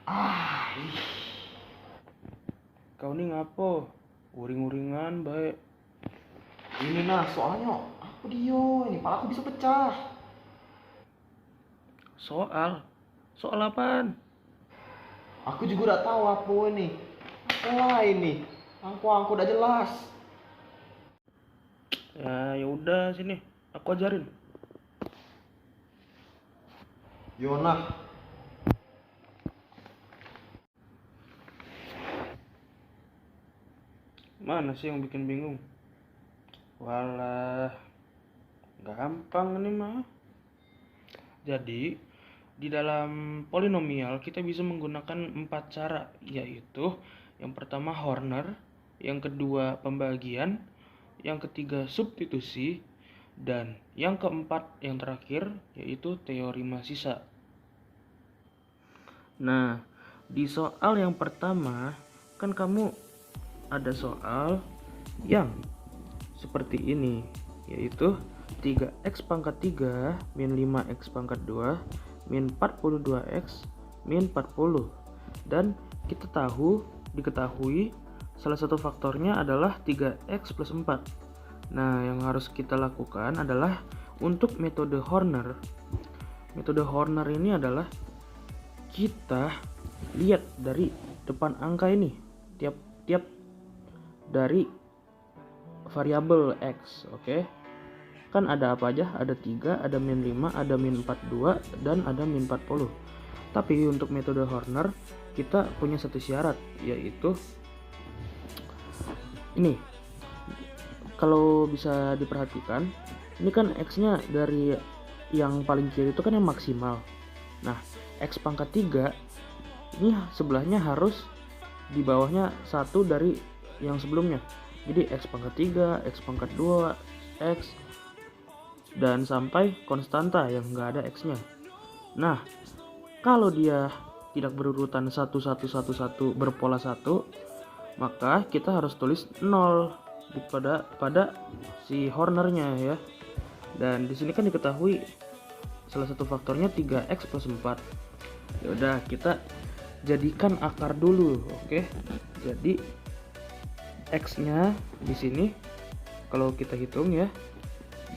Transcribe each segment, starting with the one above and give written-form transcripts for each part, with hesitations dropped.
Ah, ih. Kau nih ngapo? Uring-uringan baik. Ini nah soalnya apa dia? Ini pala aku bisa pecah. Soal? Soal apaan? Aku juga udah tahu apa ini. Apa ini? Angku udah jelas. Ya udah sini, aku ajarin. Yona, Mana sih yang bikin bingung? Walah, gampang ini mah. Jadi, di dalam polinomial kita bisa menggunakan 4 cara, yaitu yang pertama Horner, yang kedua pembagian, yang ketiga substitusi, dan yang keempat yang terakhir yaitu teorema sisa. Nah, di soal yang pertama kan kamu ada soal yang seperti ini, yaitu 3x pangkat 3 min 5x pangkat 2 min 42x min 40. Dan diketahui salah satu faktornya adalah 3x plus 4. Nah, yang harus kita lakukan adalah untuk metode Horner. Metode Horner ini adalah kita lihat dari depan angka ini, tiap dari variabel x, oke? Kan ada apa aja? Ada 3, ada min 5, ada min 42, dan ada min 40. Tapi untuk metode Horner kita punya satu syarat, yaitu ini. Kalau bisa diperhatikan, ini kan x-nya dari yang paling kiri itu kan yang maksimal. Nah, x pangkat 3 ini sebelahnya harus di bawahnya 1 dari yang sebelumnya. Jadi x pangkat 3, x pangkat 2, x, dan sampai konstanta yang enggak ada x-nya. Nah, kalau dia tidak berurutan 1 1 1 1 berpola 1, maka kita harus tulis 0 pada si Hornernya ya. Dan di sini kan diketahui salah satu faktornya 3x plus 4. Ya udah, kita jadikan akar dulu, oke? Jadi x-nya di sini kalau kita hitung ya,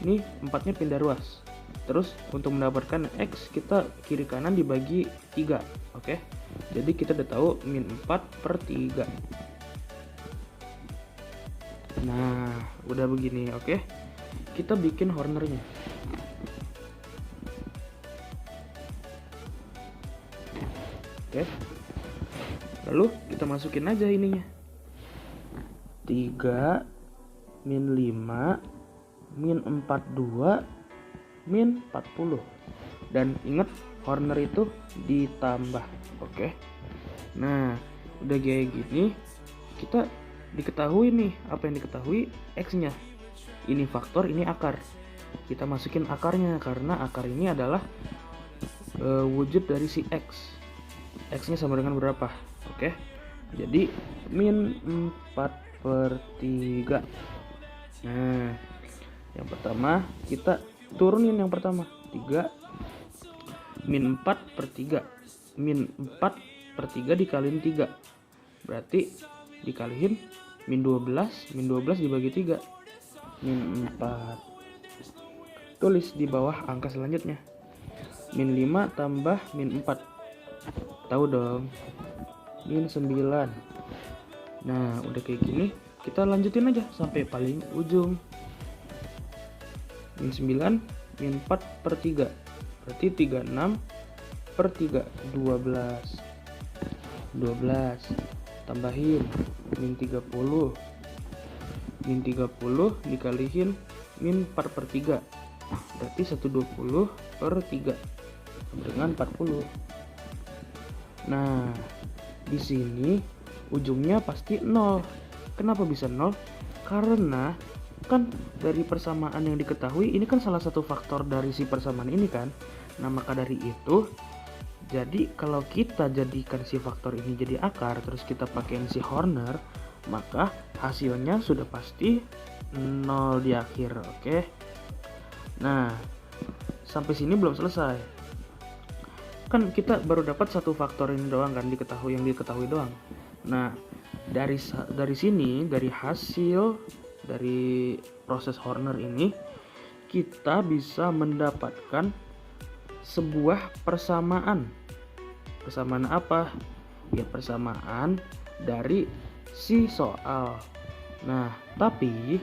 ini 4-nya pindah ruas. Terus untuk mendapatkan x kita kiri kanan dibagi 3, oke? Jadi kita udah tahu min 4 per 3. Nah, udah begini, oke? Kita bikin Hornernya. Oke. Lalu kita masukin aja ininya. 3 min 5 min 42 min 40. Dan ingat, Horner itu ditambah, oke? Nah, udah kayak gini, kita diketahui nih, apa yang diketahui? X-nya. Ini faktor, ini akar. Kita masukin akarnya karena akar ini adalah wujud dari si x. X-nya sama dengan berapa? Oke. Jadi min 4 per 3. Nah, yang pertama kita turunin yang pertama. 3 min 4 per 3. Min 4 per 3 dikaliin 3. Berarti dikaliin min 12. Min 12 dibagi 3. Min 4. Tulis di bawah angka selanjutnya. Min 5 tambah min 4. Tahu dong, min 9. Nah, udah kayak gini, kita lanjutin aja sampai paling ujung. Min 9 min 4 per 3, berarti 36 per 3, 12. Tambahin min 30. Min 30 dikalihin min 4 per 3, berarti 120 per 3 dengan 40. Nah, di sini ujungnya pasti 0. Kenapa bisa 0? Karena kan dari persamaan yang diketahui ini kan salah satu faktor dari si persamaan ini kan. Nah, maka dari itu, jadi kalau kita jadikan si faktor ini jadi akar, terus kita pakein si Horner, maka hasilnya sudah pasti 0 di akhir, oke? Nah, sampai sini belum selesai. kan kita baru dapat satu faktor ini doang kan, yang diketahui doang. Nah, dari sini, dari hasil dari proses Horner ini, kita bisa mendapatkan sebuah persamaan. Persamaan apa? Ya, persamaan dari si soal. Nah, tapi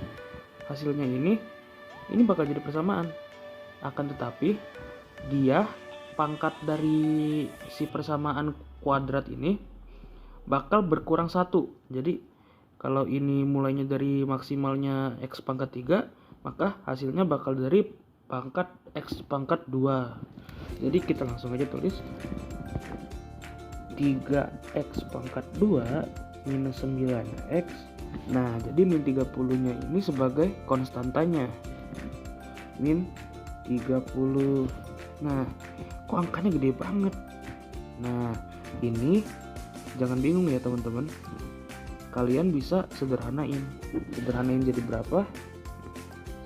hasilnya ini bakal jadi persamaan. Akan tetapi dia pangkat dari si persamaan kuadrat ini bakal berkurang 1. Jadi kalau ini mulainya dari maksimalnya x pangkat 3, maka hasilnya bakal dari pangkat x pangkat 2. Jadi kita langsung aja tulis 3x pangkat 2 minus 9x. Nah, jadi min 30 nya ini sebagai konstantanya, min 30. Nah, kok angkanya gede banget. Nah, ini jangan bingung ya teman-teman, kalian bisa sederhanain jadi berapa?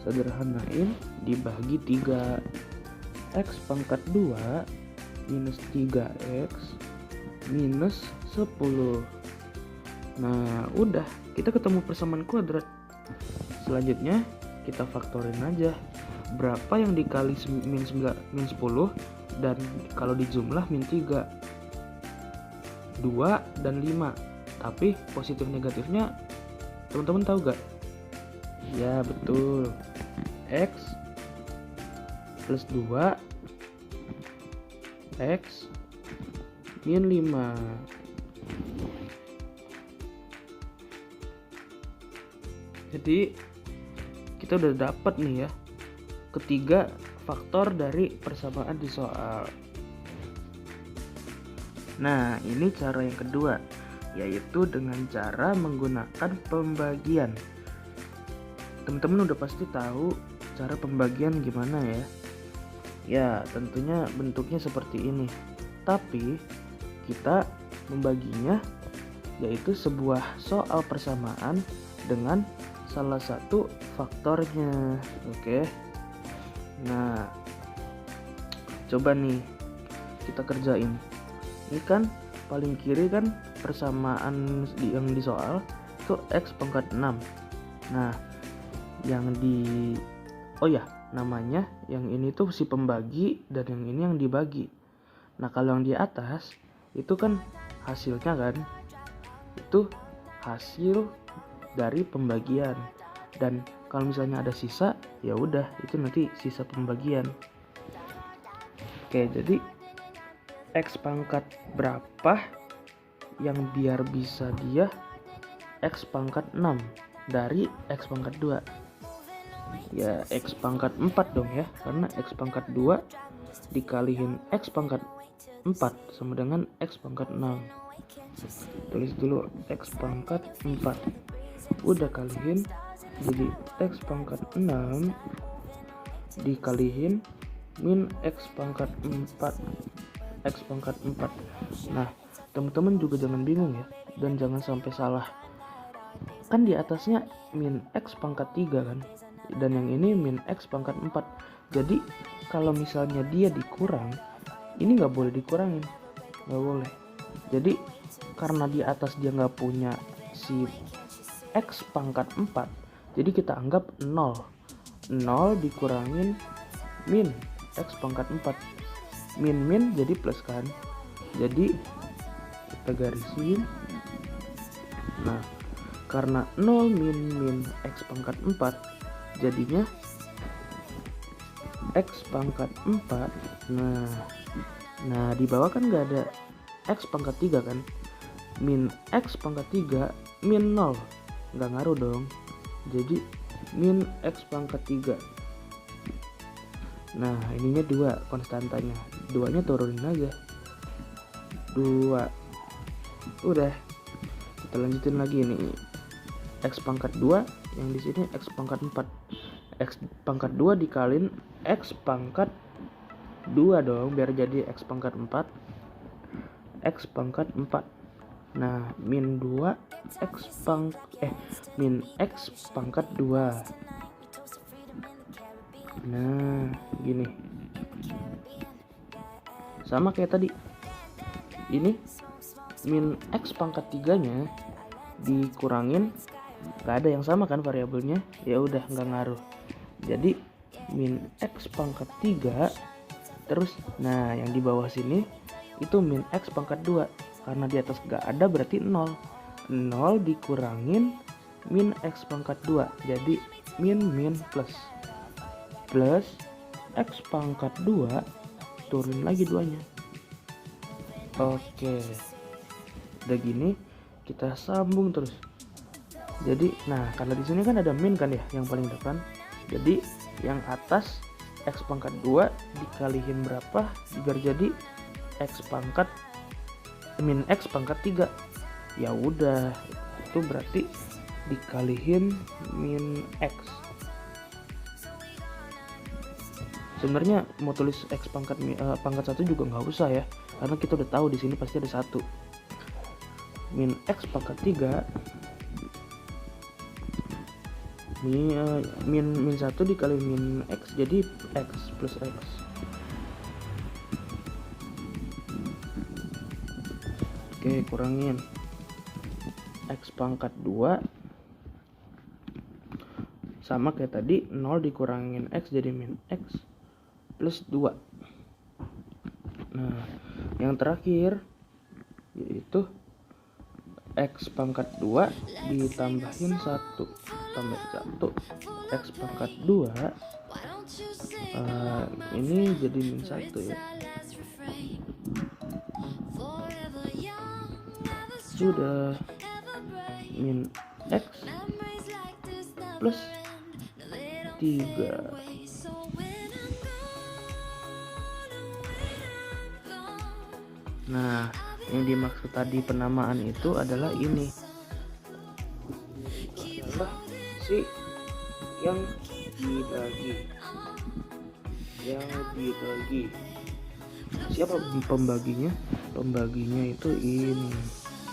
Sederhanain dibagi 3. X pangkat 2 minus 3x minus 10. Nah, udah, kita ketemu persamaan kuadrat. Selanjutnya kita faktorin aja. Berapa yang dikali min 10 dan kalau dijumlah min 3? 2 dan 5. Tapi positif negatifnya teman-teman tahu gak? Ya betul, X plus 2 X min 5. Jadi kita udah dapat nih ya ketiga faktor dari persamaan di soal. Nah, ini cara yang kedua, yaitu dengan cara menggunakan pembagian. Teman-teman udah pasti tahu cara pembagian gimana ya. Ya, tentunya bentuknya seperti ini. Tapi kita membaginya yaitu sebuah soal persamaan dengan salah satu faktornya. Oke. Nah, coba nih kita kerjain. Ini kan paling kiri kan persamaan yang di soal itu x pangkat 6. Nah, yang di namanya yang ini tuh si pembagi dan yang ini yang dibagi. Nah, kalau yang di atas itu kan hasilnya kan, itu hasil dari pembagian, dan kalau misalnya ada sisa ya udah itu nanti sisa pembagian. Oke, jadi x pangkat berapa yang biar bisa dia x pangkat 6 dari x pangkat 2? Ya x pangkat 4 dong ya, karena x pangkat 2 dikaliin x pangkat 4 sama dengan x pangkat 6. Tulis dulu x pangkat 4, udah kaliin jadi x pangkat 6 dikaliin min x pangkat 4 x pangkat 4. Nah, teman-teman juga jangan bingung ya, dan jangan sampai salah. Kan di atasnya min x pangkat 3 kan, dan yang ini min x pangkat 4. Jadi kalau misalnya dia dikurang, ini nggak boleh dikurangin, nggak boleh. Jadi karena di atas dia nggak punya si x pangkat 4, jadi kita anggap 0 dikurangin min x pangkat 4. Min jadi plus kan, jadi kita garisin. Nah, karena 0 min x pangkat 4 jadinya x pangkat 4. Nah di bawah kan nggak ada x pangkat 3 kan, min x pangkat 3 min 0 nggak ngaruh dong, jadi min x pangkat 3. Nah, ininya 2 konstantanya, 2 nya turunin aja, 2. Udah, kita lanjutin lagi nih, x pangkat 2 yang di sini x pangkat 4. X pangkat 2 dikaliin x pangkat 2 dong, biar jadi x pangkat 4. X pangkat 4. Nah, min 2 min x pangkat 2. Nah, gini. Sama kayak tadi, ini min X pangkat 3 nya dikurangin, gak ada yang sama kan variabelnya, ya udah nggak ngaruh. Jadi min X pangkat 3 terus, nah yang di bawah sini itu min X pangkat 2, karena di atas gak ada berarti 0 dikurangin min X pangkat 2, jadi min plus X pangkat 2 turun lagi 2 nya. Oke, udah gini kita sambung terus. Jadi nah karena di sini kan ada min kan ya yang paling depan, jadi yang atas X pangkat 2 dikalihin berapa biar jadi X pangkat min X pangkat 3. Ya udah, itu berarti dikalihin min X. Sebenarnya mau tulis X pangkat 1 juga nggak usah ya, karena kita udah tahu di sini pasti ada 1. Min X pangkat 3 min 1 dikali min X, jadi X plus X. Oke, kurangin X pangkat 2 sama kayak tadi, 0 dikurangin X jadi min X plus 2. Nah yang terakhir yaitu X pangkat 2 ditambahin 1 tambah 1 X pangkat 2 ini jadi min 1 ya. Sudah, min X plus 3. Nah yang dimaksud tadi penamaan itu adalah ini, adalah si yang dibagi. Siapa pembaginya? Pembaginya itu ini.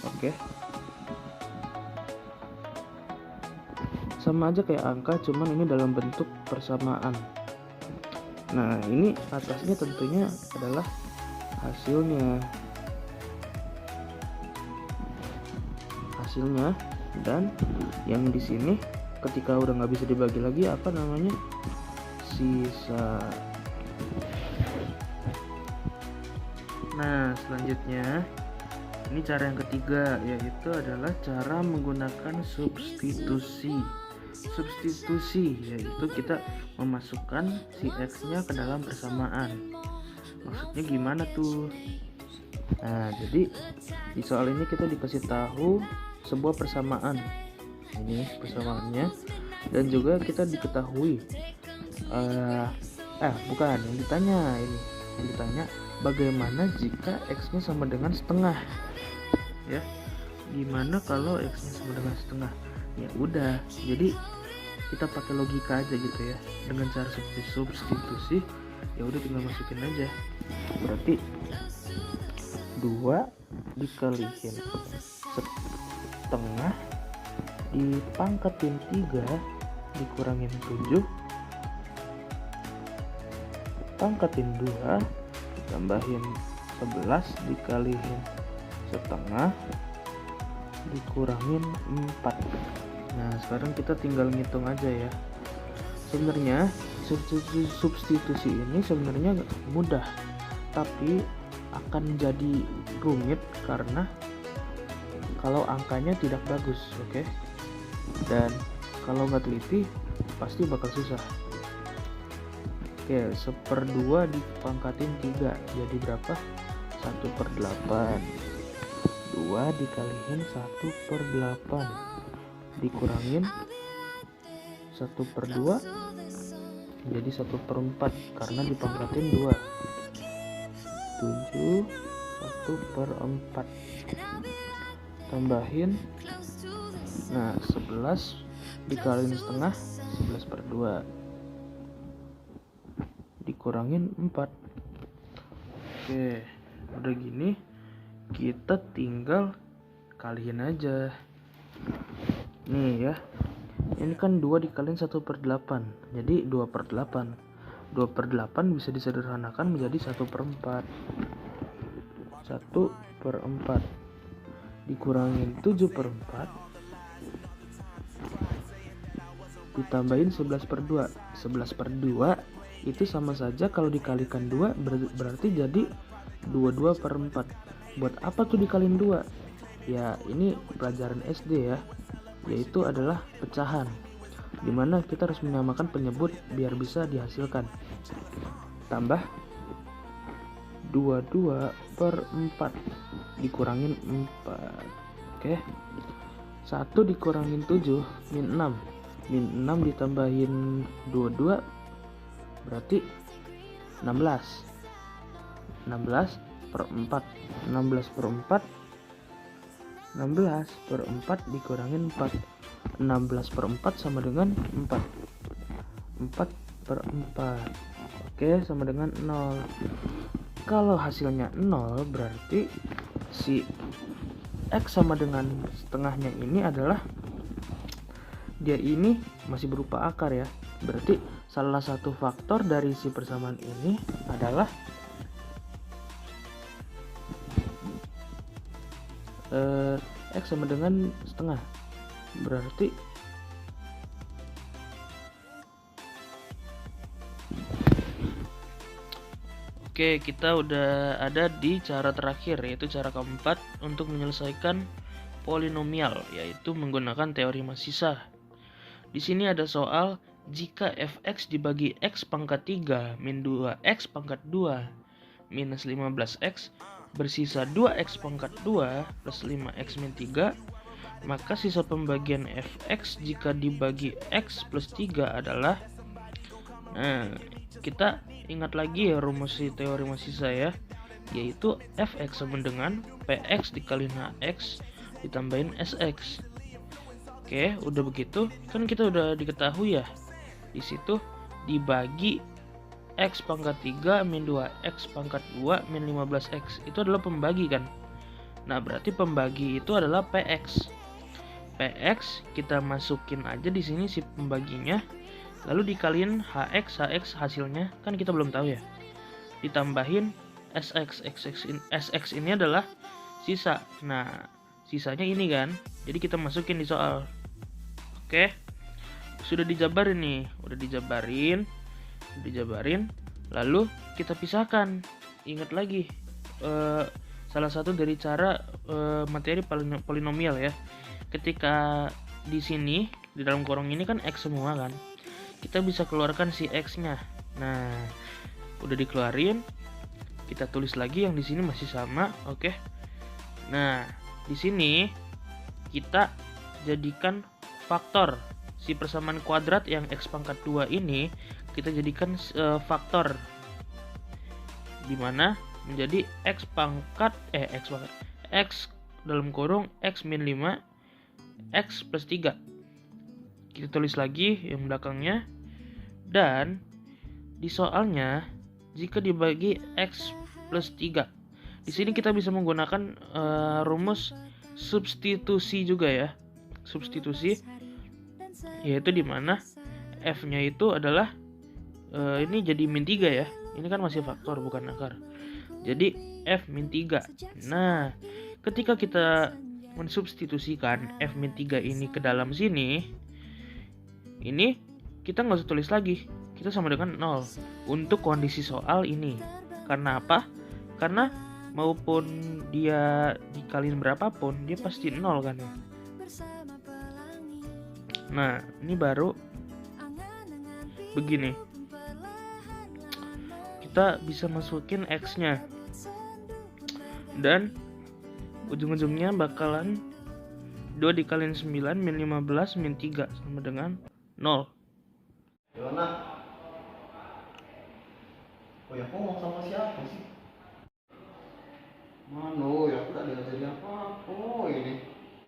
Oke, sama aja kayak angka, cuman ini dalam bentuk persamaan. Nah ini atasnya tentunya adalah hasilnya, dan yang di sini ketika udah nggak bisa dibagi lagi, apa namanya, sisa. Nah selanjutnya ini cara yang ketiga, yaitu adalah cara menggunakan substitusi, yaitu kita memasukkan si X nya ke dalam persamaan. Maksudnya gimana tuh? Nah jadi di soal ini kita dikasih tahu sebuah persamaan, ini persamaannya, dan juga kita diketahui bukan yang ditanya bagaimana jika X nya sama dengan setengah, ya gimana kalau X nya sama dengan setengah. Ya udah, jadi kita pakai logika aja gitu ya, dengan cara substitusi. Ya udah tinggal masukin aja, berarti 2 dikalihin setengah dipangkatin 3 dikurangin 7 pangkatin 2 ditambahin 11 dikalihin setengah dikurangin 4. Nah sekarang kita tinggal ngitung aja ya. Sebenarnya substitusi ini sebenarnya mudah, tapi akan jadi rumit karena kalau angkanya tidak bagus, oke? Dan kalau nggak teliti pasti bakal susah. Oke, 1/2 dipangkatin 3 jadi berapa? 1/8. 2 dikalihin 1/8 dikurangin 1/2 jadi 1/4 karena dipangkatin 2. 7 1/4 tambahin, nah 11 dikaliin setengah 11/2 dikurangin 4. Oke, udah gini kita tinggal kaliin aja nih ya. Ini kan 2 dikaliin 1/8 jadi 2/8. 2/8 bisa disederhanakan menjadi 1/4. 1/4 dikurangin 7/4 ditambahin 11/2. 11/2 itu sama saja kalau dikalikan 2 berarti jadi 22/4. Buat apa tuh dikaliin 2? Ya ini pelajaran SD ya, yaitu adalah pecahan, dimana kita harus menyamakan penyebut biar bisa dihasilkan. Tambah 22/4 dikurangin 4. Oke. 1 dikurangin 7 min 6. Min 6 ditambahin 22 berarti 16. 16/4. 16/4 dikurangin 4. 16/4 sama dengan 4. 4/4. Oke, sama dengan 0. Kalau hasilnya 0 berarti si X sama dengan setengahnya ini adalah, dia ini masih berupa akar ya. Berarti salah satu faktor dari si persamaan ini adalah X sama dengan setengah. Berarti oke, kita udah ada di cara terakhir, yaitu cara keempat untuk menyelesaikan polinomial, yaitu menggunakan teori massisa. Di sini ada soal jika fx dibagi x pangkat 3 min 2x pangkat 2 minus 15x bersisa 2x pangkat 2 plus 5x min 3, maka sisa pembagian fx jika dibagi x plus 3 adalah, nah kita ingat lagi ya rumus teori massisa ya, yaitu fx sama dengan px dikaliin hx ditambahin sx. Oke, udah begitu kan kita udah diketahui ya, di situ dibagi x pangkat 3 min 2x pangkat 2 min 15x itu adalah pembagi kan. Nah berarti pembagi itu adalah px. Px kita masukin aja di sini si pembaginya, lalu dikaliin hx hasilnya kan kita belum tahu ya, ditambahin sx ini adalah sisa. Nah sisanya ini kan, jadi kita masukin di soal. Oke, sudah dijabarin nih, udah dijabarin, lalu kita pisahkan. Ingat lagi salah satu dari cara materi polinomial ya. Ketika di sini di dalam kurung ini kan x semua kan, kita bisa keluarkan si x-nya. Nah, udah dikeluarin, kita tulis lagi yang di sini masih sama, oke. Nah, di sini kita jadikan faktor si persamaan kuadrat yang x pangkat 2 ini, kita jadikan faktor, dimana menjadi x dalam kurung x min 5 x plus 3. Kita tulis lagi yang belakangnya, dan di soalnya jika dibagi x plus 3, di sini kita bisa menggunakan rumus substitusi juga ya, substitusi, yaitu dimana f-nya itu adalah ini jadi min 3 ya, ini kan masih faktor bukan akar, jadi f min 3. Nah ketika kita mensubstitusikan f min 3 ini ke dalam sini, ini kita nggak usah tulis lagi, kita sama dengan 0 untuk kondisi soal ini. Karena apa? Karena maupun dia dikaliin berapapun dia pasti 0 kan. Nah ini baru begini, kita bisa masukin x-nya, dan ujung-ujungnya bakalan 2 dikaliin 9 min 15 min 3 sama dengan 0. Gimana? Oh ya, ngomong sama siapa sih? Mana? Ya aku tak diajarin apa-apa ini.